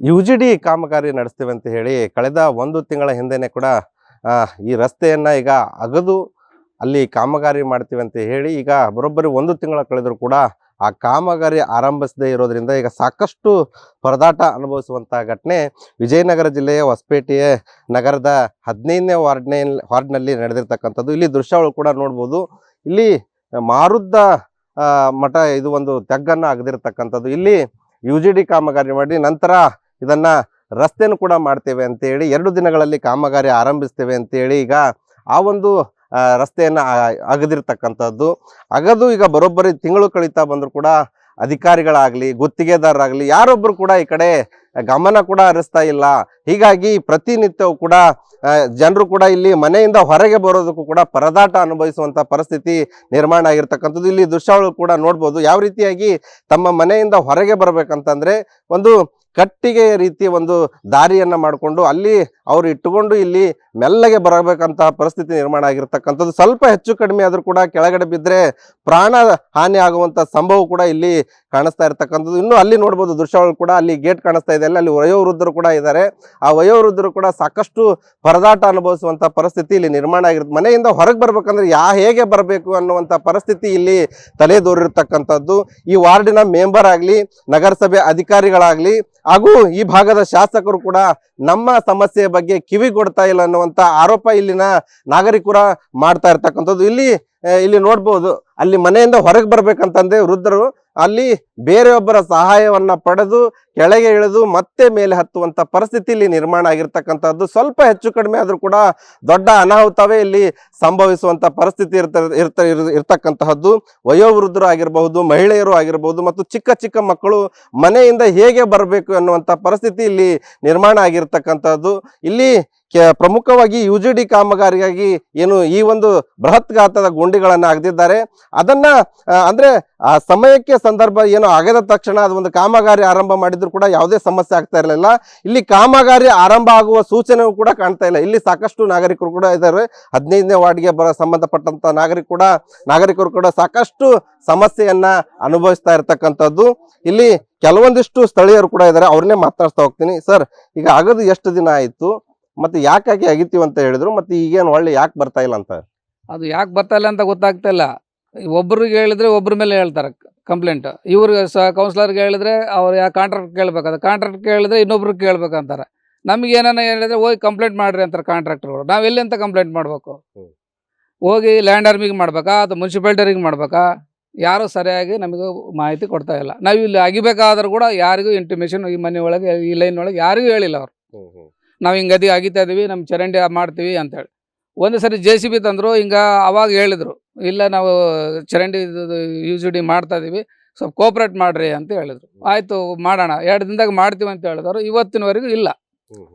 UGD ಕಾಮಗಾರಿ ನಡೆಸ್ತೀವಿ ಅಂತ ಹೇಳಿ ಕಳೆದ 1 ತಿಂಗಳ ಹಿಂದೆನೆ ಕೂಡ ಈ ರಸ್ತೆಯನ್ನ ಈಗ ಅಗದು ಅಲ್ಲಿ ಕಾಮಗಾರಿ ಮಾಡ್ತೀವಿ ಅಂತ ಹೇಳಿ ಈಗ ಬರೋಬ್ಬರಿ 1 ತಿಂಗಳ ಕಳೆದರೂ ಕೂಡ ಆ ಕಾಮಗಾರಿ ಆರಂಭಿಸದೇ ಇರೋದ್ರಿಂದ ಈಗ ಸಾಕಷ್ಟು ಪರದಾಟ ಅನುಭವಿಸುವಂತ ಘಟನೆ ವಿಜಯನಗರ ಜಿಲ್ಲೆಯ ಹೊಸಪೇಟೆಯ ನಗರದ 15ನೇ ವಾರ್ಡ್ನಲ್ಲಿ ನಡೆದಿರ್ತಕ್ಕಂಥದ್ದು. ಇಲ್ಲಿ ದೃಶ್ಯಗಳು ಕೂಡ ನೋಡ್ಬೋದು. ಇಲ್ಲಿ ಮಾರುದ್ದ ಮಠ ಇದು ಒಂದು ತೆಗ್ಗನ್ನ ಅಗದಿರ್ತಕ್ಕಂಥದ್ದು. ಇಲ್ಲಿ ಯುಜಿಡಿ ಕಾಮಗಾರಿ ಮಾಡಿ ನಂತರ ಇದನ್ನ ರಸ್ತೆನೂ ಕೂಡ ಮಾಡ್ತೇವೆ ಅಂತ ಹೇಳಿ 2 ದಿನಗಳಲ್ಲಿ ಕಾಮಗಾರಿ ಆರಂಭಿಸ್ತೇವೆ ಅಂತ ಹೇಳಿ ಈಗ ಆ ಒಂದು ರಸ್ತೆಯನ್ನ ಅಗದಿರ್ತಕ್ಕಂಥದ್ದು. ಅಗದು ಈಗ ಬರೋಬ್ಬರಿ ತಿಂಗಳು ಕಳೀತಾ ಬಂದ್ರು ಕೂಡ ಅಧಿಕಾರಿಗಳಾಗ್ಲಿ ಗುತ್ತಿಗೆದಾರರಾಗ್ಲಿ ಯಾರೊಬ್ರು ಕೂಡ ಈ ಕಡೆ ಗಮನ ಕೂಡ ಹರಿಸ್ತಾ ಇಲ್ಲ. ಹೀಗಾಗಿ ಪ್ರತಿನಿತ್ಯವೂ ಕೂಡ ಜನರು ಕೂಡ ಇಲ್ಲಿ ಮನೆಯಿಂದ ಹೊರಗೆ ಬರೋದಕ್ಕೂ ಕೂಡ ಪರದಾಟ ಅನುಭವಿಸುವಂತ ಪರಿಸ್ಥಿತಿ ನಿರ್ಮಾಣ ಆಗಿರ್ತಕ್ಕಂಥದ್ದು. ಇಲ್ಲಿ ದೃಶ್ಯಗಳು ಕೂಡ ನೋಡ್ಬೋದು. ಯಾವ ರೀತಿಯಾಗಿ ತಮ್ಮ ಮನೆಯಿಂದ ಹೊರಗೆ ಬರ್ಬೇಕಂತಂದ್ರೆ ಒಂದು ಕಟ್ಟಿಗೆ ರೀತಿ ಒಂದು ದಾರಿಯನ್ನ ಮಾಡಿಕೊಂಡು ಅಲ್ಲಿ ಅವ್ರು ಇಟ್ಟುಕೊಂಡು ಇಲ್ಲಿ ಮೆಲ್ಲಗೆ ಬರಬೇಕಂತ ಪರಿಸ್ಥಿತಿ ನಿರ್ಮಾಣ ಆಗಿರ್ತಕ್ಕಂಥದ್ದು. ಸ್ವಲ್ಪ ಹೆಚ್ಚು ಕಡಿಮೆ ಆದ್ರೂ ಕೂಡ ಕೆಳಗಡೆ ಬಿದ್ದರೆ ಪ್ರಾಣ ಹಾನಿ ಆಗುವಂತ ಸಂಭವ ಕೂಡ ಇಲ್ಲಿ ಕಾಣಿಸ್ತಾ ಇರ್ತಕ್ಕಂಥದ್ದು. ಇನ್ನು ಅಲ್ಲಿ ನೋಡ್ಬೋದು ದೃಶ್ಯಗಳು ಕೂಡ ಅಲ್ಲಿ ಗೇಟ್ ಕಾಣಿಸ್ತಾ ಇದೆ. ಅಲ್ಲಿ ವಯೋವೃದ್ಧರು ಕೂಡ ಇದ್ದಾರೆ. ಆ ವಯೋವೃದ್ಧರು ಕೂಡ ಸಾಕಷ್ಟು ಪರದಾಟ ಅನುಭವಿಸುವಂತ ಪರಿಸ್ಥಿತಿ ಇಲ್ಲಿ ನಿರ್ಮಾಣ ಆಗಿರುತ್ತೆ. ಮನೆಯಿಂದ ಹೊರಗೆ ಬರ್ಬೇಕಂದ್ರೆ ಹೇಗೆ ಬರಬೇಕು ಅನ್ನುವಂತ ಪರಿಸ್ಥಿತಿ ಇಲ್ಲಿ ತಲೆದೋರಿರ್ತಕ್ಕಂಥದ್ದು. ಈ ವಾರ್ಡಿನ ಮೆಂಬರ್ ಆಗ್ಲಿ ನಗರಸಭೆ ಅಧಿಕಾರಿಗಳಾಗ್ಲಿ ಹಾಗೂ ಈ ಭಾಗದ ಶಾಸಕರು ಕೂಡ ನಮ್ಮ ಸಮಸ್ಯೆಯ ಬಗ್ಗೆ ಕಿವಿಗೊಡ್ತಾ ಇಲ್ಲ ಅನ್ನುವಂತ ಆರೋಪ ಇಲ್ಲಿನ ನಾಗರಿಕರ ಮಾಡ್ತಾ ಇರ್ತಕ್ಕಂಥದ್ದು. ಇಲ್ಲಿ ನೋಡ್ಬೋದು. ಅಲ್ಲಿ ಮನೆಯಿಂದ ಹೊರಗೆ ಬರ್ಬೇಕಂತಂದ್ರೆ ವೃದ್ಧರು ಅಲ್ಲಿ ಬೇರೆಯೊಬ್ಬರ ಸಹಾಯವನ್ನ ಪಡೆದು ಕೆಳಗೆ ಇಳಿದು ಮತ್ತೆ ಮೇಲೆ ಹತ್ತುವಂತ ಪರಿಸ್ಥಿತಿ ಇಲ್ಲಿ ನಿರ್ಮಾಣ ಆಗಿರ್ತಕ್ಕಂಥದ್ದು. ಸ್ವಲ್ಪ ಹೆಚ್ಚು ಕಡಿಮೆ ಆದ್ರೂ ಕೂಡ ದೊಡ್ಡ ಅನಾಹುತವೇ ಇಲ್ಲಿ ಸಂಭವಿಸುವಂತ ಪರಿಸ್ಥಿತಿ ಇರ್ತಕ್ಕಂತಹದ್ದು. ವಯೋವೃದ್ಧರು ಆಗಿರಬಹುದು, ಮಹಿಳೆಯರು ಆಗಿರಬಹುದು ಮತ್ತು ಚಿಕ್ಕ ಚಿಕ್ಕ ಮಕ್ಕಳು ಮನೆಯಿಂದ ಹೇಗೆ ಬರಬೇಕು ಅನ್ನುವಂತ ಪರಿಸ್ಥಿತಿ ಇಲ್ಲಿ ನಿರ್ಮಾಣ ಆಗಿರ್ತಕ್ಕಂಥದ್ದು. ಇಲ್ಲಿ ಪ್ರಮುಖವಾಗಿ ಯುಜಿಡಿ ಕಾಮಗಾರಿಗಾಗಿ ಏನು ಈ ಒಂದು ಬೃಹತ್ ಗಾತ್ರದ ಗುಂಡಿಗಳನ್ನ ಅಗದಿದ್ದಾರೆ. ಅದನ್ನ ಅಂದ್ರೆ ಆ ಸಮಯಕ್ಕೆ ಸಂದರ್ಭ ಏನು ಆಗದ ತಕ್ಷಣ ಅದೊಂದು ಕಾಮಗಾರಿ ಆರಂಭ ಮಾಡಿದ್ರು ಕೂಡ ಯಾವುದೇ ಸಮಸ್ಯೆ ಆಗ್ತಾ ಇರಲಿಲ್ಲ. ಇಲ್ಲಿ ಕಾಮಗಾರಿ ಆರಂಭ ಆಗುವ ಸೂಚನೆಯೂ ಕೂಡ ಕಾಣ್ತಾ ಇಲ್ಲ. ಇಲ್ಲಿ ಸಾಕಷ್ಟು ನಾಗರಿಕರು ಕೂಡ ಇದ್ದಾರೆ. 15ನೇ ವಾರ್ಡ್ಗೆ ಸಂಬಂಧಪಟ್ಟಂತ ನಾಗರಿಕರು ಕೂಡ ಸಾಕಷ್ಟು ಸಮಸ್ಯೆಯನ್ನ ಅನುಭವಿಸ್ತಾ ಇರ್ತಕ್ಕಂಥದ್ದು. ಇಲ್ಲಿ ಕೆಲವೊಂದಿಷ್ಟು ಸ್ಥಳೀಯರು ಕೂಡ ಇದ್ದಾರೆ. ಅವ್ರನ್ನೇ ಮಾತಾಡ್ತಾ ಹೋಗ್ತೀನಿ. ಸರ್, ಈಗ ಆಗದು ಎಷ್ಟು ದಿನ ಆಯ್ತು ಮತ್ತೆ ಯಾಕಾಗಿ ಅಗಿತೀವಿ ಅಂತ ಹೇಳಿದ್ರು, ಮತ್ತೆ ಈಗೇನು ಒಳ್ಳೆ ಯಾಕೆ ಬರ್ತಾ ಇಲ್ಲ ಅಂತ? ಅದು ಯಾಕೆ ಬರ್ತಾ ಇಲ್ಲ ಅಂತ ಗೊತ್ತಾಗ್ತಾ ಇಲ್ಲ. ಒಬ್ರಿಗೆ ಹೇಳಿದ್ರೆ ಒಬ್ಬರ ಮೇಲೆ ಹೇಳ್ತಾರೆ ಕಂಪ್ಲೇಂಟ್. ಇವ್ರಿಗೆ ಕೌನ್ಸಿಲರ್ಗೆ ಹೇಳಿದ್ರೆ ಅವ್ರು ಯಾವ ಕಾಂಟ್ರಾಕ್ಟ್ ಕೇಳ್ಬೇಕಾದ್ರೆ ಕಾಂಟ್ರಾಕ್ಟ್ ಕೇಳಿದ್ರೆ ಇನ್ನೊಬ್ರಿಗೆ ಕೇಳ್ಬೇಕಂತಾರೆ. ನಮ್ಗೆ ಏನಾನ ಹೇಳಿದ್ರೆ ಹೋಗಿ ಕಂಪ್ಲೇಂಟ್ ಮಾಡ್ರಿ ಅಂತಾರೆ ಕಾಂಟ್ರಾಕ್ಟರ್ಗಳು. ನಾವು ಎಲ್ಲಿ ಅಂತ ಕಂಪ್ಲೇಂಟ್ ಮಾಡ್ಬೇಕು? ಹೋಗಿ ಲ್ಯಾಂಡ್ ಆರ್ಮಿಗೆ ಮಾಡ್ಬೇಕಾ ಅಥವಾ ಮುನ್ಸಿಪಾಲ್ಟಿಯರಿಗೆ ಮಾಡ್ಬೇಕಾ? ಯಾರು ಸರಿಯಾಗಿ ನಮಗೆ ಮಾಹಿತಿ ಕೊಡ್ತಾ ಇಲ್ಲ. ನಾವು ಇಲ್ಲಿ ಅಗಿಬೇಕಾದ್ರೂ ಕೂಡ ಯಾರಿಗೂ ಇಂಟಿಮೇಷನ್ ಈ ಮನೆ ಒಳಗೆ ಈ ಲೈನ್ ಒಳಗೆ ಯಾರಿಗೂ ಹೇಳಿಲ್ಲ ಅವರು. ನಾವು ಹಿಂಗೆ ಅಗಿತಾ ಇದೀವಿ, ನಮ್ಮ ಚರಂಡಿ ಮಾಡ್ತೀವಿ ಅಂತೇಳಿ. ಒಂದು ಸರಿ JCB ತಂದರು. ಹಿಂಗೆ ಅವಾಗ ಹೇಳಿದರು, ಇಲ್ಲ ನಾವು ಚರಂಡಿ ಯುಜಿಡಿ ಮಾಡ್ತಾ ಇದೀವಿ, ಸ್ವಲ್ಪ ಕೋಪ್ರೇಟ್ ಮಾಡ್ರಿ ಅಂತ ಹೇಳಿದ್ರು. ಆಯಿತು ಮಾಡೋಣ, 2 ದಿನದಾಗ ಮಾಡ್ತೀವಿ ಅಂತ ಹೇಳಿದವರು. ಇವತ್ತಿನವರೆಗೂ ಇಲ್ಲ.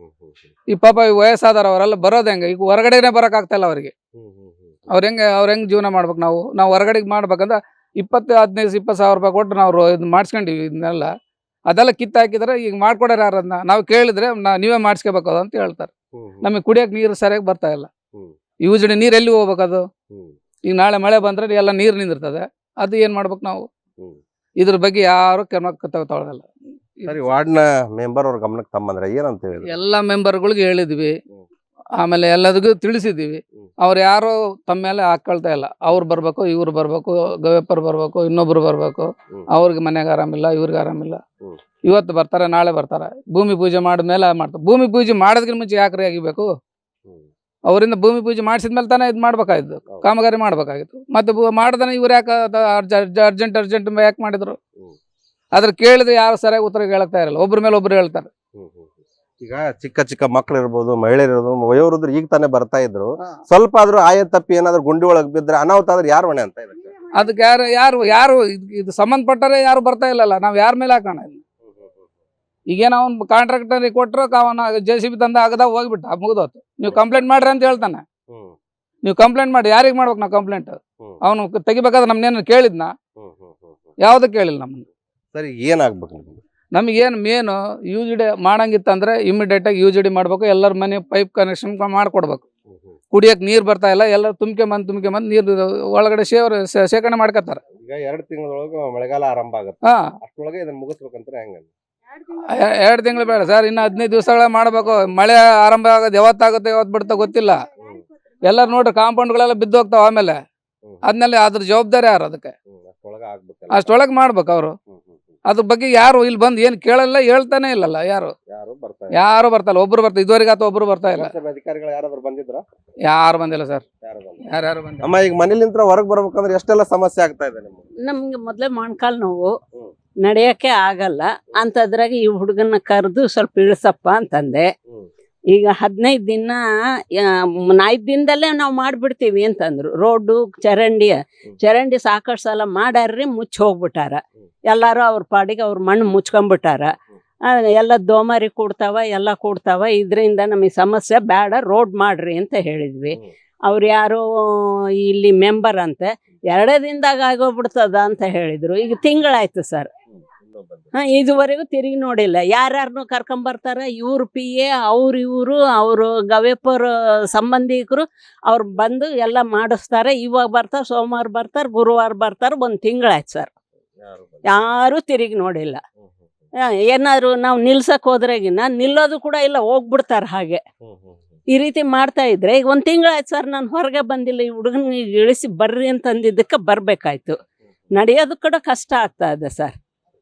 ಈ ಪಾಪ ಈ ವಯಸ್ಸಾದವ್ರು ಅವರೆಲ್ಲ ಬರೋದು ಹೆಂಗೆ? ಈಗ ಹೊರಗಡೆನೇ ಬರೋಕ್ಕಾಗ್ತಾಯಿಲ್ಲ ಅವರಿಗೆ. ಅವ್ರು ಹೆಂಗೆ ಜೀವನ ಮಾಡ್ಬೇಕು? ನಾವು ಹೊರಗಡೆಗೆ ಮಾಡ್ಬೇಕಂದ್ರೆ 15-20 ಸಾವಿರ ರೂಪಾಯಿ ಕೊಟ್ಟು ನಾವು ಇದು ಮಾಡಿಸ್ಕೊಂಡಿವಿ. ಇದನ್ನೆಲ್ಲ ಅದೆಲ್ಲ ಕಿತ್ತು ಹಾಕಿದ್ರೆ ಈಗ ಮಾಡ್ಕೊಡೋರು ಯಾರು? ಅದನ್ನ ನಾವು ಕೇಳಿದ್ರೆ ನೀವೇ ಮಾಡಿಸ್ಕೋಬೇಕು ಅಂತ ಹೇಳ್ತಾರೆ. ನಮಗೆ ಕುಡಿಯೋಕೆ ನೀರು ಸರಿಯಾಗಿ ಬರ್ತಾ ಇಲ್ಲ. ಯುಜಿಡಿ ನೀರು ಎಲ್ಲಿ ಹೋಗ್ಬೇಕದು? ಈಗ ನಾಳೆ ಮಳೆ ಬಂದ್ರೆ ಎಲ್ಲ ನೀರು ನಿಂದಿರ್ತದೆ. ಅದು ಏನು ಮಾಡ್ಬೇಕು ನಾವು? ಇದ್ರ ಬಗ್ಗೆ ಯಾರು ಕ್ರಮ ತಗೊಳ್ಳಲ್ಲ. ಸರಿ, ವಾರ್ಡ್ನ ಮೆಂಬರ್ ಅವ್ರ ಗಮನಕ್ಕೆ ತಮ್ಮಂದ್ರೆ ಏನಂತ ಹೇಳಿ ಎಲ್ಲ ಮೆಂಬರ್ಗಳಿಗೆ ಹೇಳಿದ್ವಿ, ಆಮೇಲೆ ಎಲ್ಲದಕ್ಕೂ ತಿಳಿಸಿದ್ದೀವಿ. ಅವ್ರು ಯಾರು ತಮ್ಮ ಮೇಲೆ ಹಾಕೊಳ್ತಾ ಇಲ್ಲ. ಅವ್ರು ಬರ್ಬೇಕು, ಇವ್ರು ಬರ್ಬೇಕು, ಗವೇಪರ್ ಬರ್ಬೇಕು, ಇನ್ನೊಬ್ರು ಬರ್ಬೇಕು. ಅವ್ರಿಗೆ ಮನೆಗೆ ಆರಾಮಿಲ್ಲ, ಇವ್ರಿಗೆ ಆರಾಮಿಲ್ಲ. ಇವತ್ತು ಬರ್ತಾರೆ, ನಾಳೆ ಬರ್ತಾರೆ. ಭೂಮಿ ಪೂಜೆ ಮಾಡಿದ್ಮೇಲೆ ಮಾಡ್ತಾರೆ. ಭೂಮಿ ಪೂಜೆ ಮಾಡೋದಕ್ಕಿಂತ ಮುಂಚೆ ಯಾಕ್ರಿ ಆಗಿಬೇಕು? ಅವರಿಂದ ಭೂಮಿ ಪೂಜೆ ಮಾಡಿಸಿದ್ಮೇಲೆ ತಾನೇ ಇದು ಮಾಡ್ಬೇಕಾಗಿತ್ತು, ಕಾಮಗಾರಿ ಮಾಡ್ಬೇಕಾಗಿತ್ತು. ಮತ್ತೆ ಮಾಡ್ದಾನೆ ಇವ್ರು ಯಾಕೆ ಅರ್ಜೆಂಟ್ ಯಾಕೆ ಮಾಡಿದ್ರು? ಅದ್ರ ಕೇಳಿದ್ರೆ ಯಾರು ಸರಿಯಾಗಿ ಉತ್ತರ ಹೇಳಕ್ತಾ ಇರಲ್ಲ. ಒಬ್ರ ಮೇಲೆ ಒಬ್ರು ಹೇಳ್ತಾರೆ. ಈಗ ಚಿಕ್ಕ ಚಿಕ್ಕ ಮಕ್ಳು ಇರ್ಬೋದು, ಮಹಿಳೆಯರು ಇರ್ಬೋದು, ವಯೋವೃದ್ಧರು ಈಗ ತಾನೇ ಬರ್ತಾ ಇದ್ರು. ಸ್ವಲ್ಪ ಆದ್ರೂ ಆಯ ತಪ್ಪಿ ಏನಾದ್ರು ಗುಂಡಿ ಒಳಗೆ ಬಿದ್ರೆ ಅನಾಹುತ ಆದ್ರೆ ಯಾರು ಹೊಣೆ ಅಂತ? ಅದಕ್ಕೆ ಯಾರು ಇದು ಸಂಬಂಧಪಟ್ಟರೆ ಯಾರು ಬರ್ತಾ ಇಲ್ಲಲ್ಲ. ನಾವು ಯಾರ ಮೇಲೆ ಹಾಕೋಣ? ಈಗೇನು ಅವ್ನು ಕಾಂಟ್ರಾಕ್ಟರಿಗೆ ಕೊಟ್ಟರು, ಅವನ JCB ತಂದ ಆಗದ ಹೋಗ್ಬಿಟ್ಟ, ಮುಗಿದೋತು. ನೀವು ಕಂಪ್ಲೇಂಟ್ ಮಾಡ್ರಿ ಅಂತ ಹೇಳ್ತಾನೆ. ನೀವು ಕಂಪ್ಲೇಂಟ್ ಮಾಡಿ, ಯಾರಿಗೆ ಮಾಡ್ಬೇಕು ನಾವು ಕಂಪ್ಲೇಂಟ್? ಅವನು ತೆಗಿಬೇಕಾದ್ರೆ ನಮ್ನೇನು ಕೇಳಿದ್ನ? ಯಾವ್ದಕ್ಕೆ ಕೇಳಿಲ್ಲ ನಮ್ಮನ್ನು. ಸರಿ, ಏನಾಗ್ಬೇಕು ನಮಗೇನು ಮೇನು ಯುಜಿಡಿ ಮಾಡಂಗಿತ್ತಂದ್ರೆ ಇಮಿಡಿಯೇಟಾಗಿ ಯುಜಿಡಿ ಮಾಡ್ಬೇಕು. ಎಲ್ಲರ ಮನೆ ಪೈಪ್ ಕನೆಕ್ಷನ್ ಮಾಡಿಕೊಡ್ಬೇಕು. ಕುಡಿಯೋಕೆ ನೀರು ಬರ್ತಾ ಇಲ್ಲ. ಎಲ್ಲ ತುಂಬ್ಕೊಂಬಂದು ನೀರು ಒಳಗಡೆ ಶೇಖರಣೆ ಮಾಡ್ಕೊತಾರೆ. ಈಗ 2 ತಿಂಗಳೊಳಗೆ ಮಳೆಗಾಲ ಆರಂಭ ಆಗುತ್ತೆ. ಅಷ್ಟೊಳಗೆ ಇದನ್ನ ಮುಗಿಸ್ಬೇಕಂತ ಹೆಂಗ? 2 ತಿಂಗಳು ಬೇಡ ಸರ್, ಇನ್ನು 15 ದಿವಸಗಳ ಮಾಡಬೇಕು. ಮಳೆ ಆರಂಭ ಆಗೋದು ಯಾವತ್ತಾಗುತ್ತೆ ಯಾವತ್ತು ಬಿಡುತ್ತೋ ಗೊತ್ತಿಲ್ಲ. ಎಲ್ಲರೂ ನೋಡ್ರಿ ಕಾಂಪೌಂಡ್ಗಳೆಲ್ಲ ಬಿದ್ದು ಹೋಗ್ತಾವ. ಆಮೇಲೆ ಅದ್ಮೇಲೆ ಅದ್ರ ಜವಾಬ್ದಾರಿ ಯಾರು? ಅದಕ್ಕೆ ಅಷ್ಟೊಳಗೆ ಮಾಡ್ಬೇಕು ಅವರು. ಅದ್ರ ಬಗ್ಗೆ ಯಾರು ಇಲ್ಲಿ ಬಂದು ಏನು ಕೇಳಲ್ಲ, ಹೇಳ್ತಾನೆ ಇಲ್ಲಲ್ಲ ಯಾರು ಬರ್ತಲ್ಲ. ಒಬ್ರು ಬರ್ತಾರೆ ಇದುವರೆಗೆ, ಅಥವಾ ಒಬ್ರು ಬರ್ತಾ ಇಲ್ಲ. ಅಧಿಕಾರಿಗಳು ಯಾರಾದ್ರೂ ಬಂದಿದ್ರ? ಯಾರು ಬಂದಿಲ್ಲ ಸರ್, ಯಾರು ಬಂದಿಲ್ಲ. ಅಮ್ಮ, ಈಗ ಮನೇಲಿಂತ್ರ ಹೊರಗೆ ಬರ್ಬೇಕಂದ್ರೆ ಎಷ್ಟೆಲ್ಲ ಸಮಸ್ಯೆ ಆಗ್ತಾ ಇದೆ ನಿಮ್ಗೆ? ನಮ್ಗೆ ಮೊದ್ಲೇ ಮೊಣಕಾಲು ನೋವು, ನಡೆಯಕ್ಕೆ ಆಗಲ್ಲ. ಅಂತದ್ರಾಗ ಈ ಹುಡುಗನ ಕರೆದು ಸ್ವಲ್ಪ ಇಳಿಸಪ್ಪ ಅಂತಂದೆ. ಈಗ 15 ದಿನ 5 ದಿನದಲ್ಲೇ ನಾವು ಮಾಡ್ಬಿಡ್ತೀವಿ ಅಂತಂದ್ರು. ರೋಡು ಚರಂಡಿ ಸಾಕಷ್ಟು ಸಲ ಮಾಡ್ಯಾರ್ರಿ, ಮುಚ್ಚಿ ಹೋಗ್ಬಿಟ್ಟಾರ. ಎಲ್ಲಾರು ಅವ್ರ ಪಾಡಿಗೆ ಅವ್ರ ಮಣ್ಣು ಮುಚ್ಕೊಂಡ್ಬಿಟ್ಟಾರ. ಎಲ್ಲ ದೋಮಾರಿ ಎಲ್ಲ ಕೂಡ್ತಾವ. ಇದರಿಂದ ನಮಗೆ ಸಮಸ್ಯೆ ಬೇಡ, ರೋಡ್ ಮಾಡ್ರಿ ಅಂತ ಹೇಳಿದ್ವಿ. ಅವ್ರು ಯಾರೋ ಇಲ್ಲಿ ಮೆಂಬರ್ ಅಂತೆ, 2 ದಿನದಾಗ ಆಗೋಗ್ಬಿಡ್ತದ ಅಂತ ಹೇಳಿದ್ರು. ಈಗ ತಿಂಗಳಾಯ್ತು ಸರ್, ಇದುವರೆಗೂ ತಿರುಗಿ ನೋಡಿಲ್ಲ. ಯಾರ್ಯಾರನ್ನು ಕರ್ಕೊಂಬರ್ತಾರ, ಇವ್ರು PA, ಇವರು ಅವರು ಗವೇಪರ್ ಸಂಬಂಧಿಕರು ಅವ್ರು ಬಂದು ಎಲ್ಲ ಮಾಡಿಸ್ತಾರೆ. ಇವಾಗ ಬರ್ತಾರೆ, ಸೋಮವಾರ ಬರ್ತಾರೆ, ಗುರುವಾರ ಬರ್ತಾರೆ. 1 ತಿಂಗಳಾಯ್ತು ಸರ್, ಯಾರು ತಿರುಗಿ ನೋಡಿಲ್ಲ. ಏನಾದ್ರು ನಾವು ನಿಲ್ಸಕ್ ಹೋದ್ರೆಗಿನ್ನ ನಿಲ್ಲೋದು ಕೂಡ ಇಲ್ಲ, ಹೋಗ್ಬಿಡ್ತಾರೆ. ಹಾಗೆ ಈ ರೀತಿ ಮಾಡ್ತಾ ಇದ್ರೆ ಈಗ 1 ತಿಂಗಳಾಯ್ತು ಸರ್, ನಾನು ಹೊರಗೆ ಬಂದಿಲ್ಲ. ಈ ಹುಡುಗನಿಗೆ ಇಳಿಸಿ ಬರ್ರಿ ಅಂತಂದಿದ್ದಕ್ಕೆ ಬರ್ಬೇಕಾಯ್ತು. ನಡೆಯೋದು ಕೂಡ ಕಷ್ಟ ಆಗ್ತಾ ಇದೆ ಸರ್.